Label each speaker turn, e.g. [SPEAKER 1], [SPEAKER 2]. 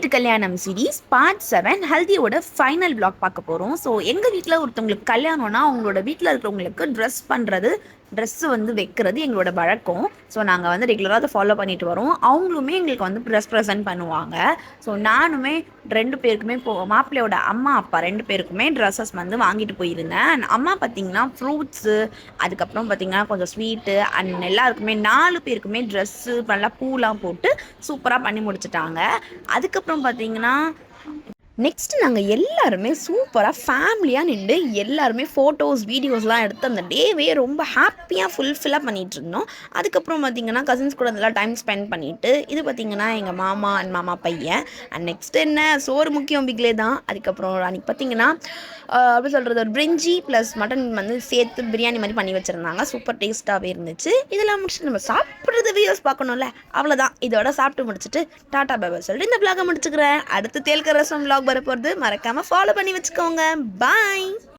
[SPEAKER 1] வீட்டு கல்யாணம் series part 7 ஹல்தியோட final black பார்க்க போகிறோம். ஸோ எங்கள் வீட்டில் ஒருத்தவங்களுக்கு கல்யாணம்னா அவங்களோட வீட்டில் இருக்கிறவங்களுக்கு ட்ரெஸ்ஸு வந்து வைக்கிறது எங்களோட வழக்கம். ஸோ நாங்கள் வந்து ரெகுலராக அதை ஃபாலோ பண்ணிட்டு வரோம். அவங்களுமே எங்களுக்கு வந்து ட்ரெஸ் ப்ரெசென்ட் பண்ணுவாங்க. ஸோ நானுமே 2 பேருக்குமே மாப்பிள்ளையோட அம்மா அப்பா 2 பேருக்குமே ட்ரெஸ்ஸஸ் வந்து வாங்கிட்டு போயிருந்தேன். அம்மா பார்த்திங்கன்னா ஃப்ரூட்ஸு, அதுக்கப்புறம் பார்த்திங்கன்னா கொஞ்சம் ஸ்வீட்டு அண்ட் எல்லாருக்குமே 4 பேருக்குமே ட்ரெஸ்ஸு நல்லா பூலாம் போட்டு சூப்பராக பண்ணி முடிச்சிட்டாங்க. அதுக்கப்புறம் பார்த்தீங்கன்னா நெக்ஸ்ட்டு நாங்கள் எல்லாருமே சூப்பராக ஃபேமிலியாக நின்று எல்லாருமே ஃபோட்டோஸ் வீடியோஸ்லாம் எடுத்து அந்த டேவே ரொம்ப ஹாப்பியாக ஃபுல்ஃபில்லாக பண்ணிகிட்ருந்தோம். அதுக்கப்புறம் பார்த்திங்கன்னா கசின்ஸ் கூட நல்லா டைம் ஸ்பெண்ட் பண்ணிவிட்டு இது பார்த்திங்கன்னா எங்கள் மாமா அண்ட் மாமா பையன் அண்ட் நெக்ஸ்ட் என்ன சோறு முக்கியம் பிக்லே தான். அதுக்கப்புறம் அன்றைக்கி பார்த்திங்கன்னா எப்படி சொல்கிறது, ஒரு பிரிஞ்சி ப்ளஸ் மட்டன் வந்து சேர்த்து பிரியாணி மாதிரி பண்ணி வச்சுருந்தாங்க. சூப்பர் டேஸ்ட்டாகவே இருந்துச்சு. இதெல்லாம் முடிச்சுட்டு நம்ம சாப்பிட்றது வீடியோஸ் பார்க்கணும்ல, அவ்வளோதான். இதோட சாப்பிட்டு முடிச்சுட்டு டாட்டா பாய் சொல்லிட்டு இந்த விளாகை முடிச்சுக்கிறேன். அடுத்து தேல்க ரசம் விளாக் வரப்போகிறது. மறக்காமல் ஃபாலோ பண்ணி வச்சுக்கோங்க. பாய்.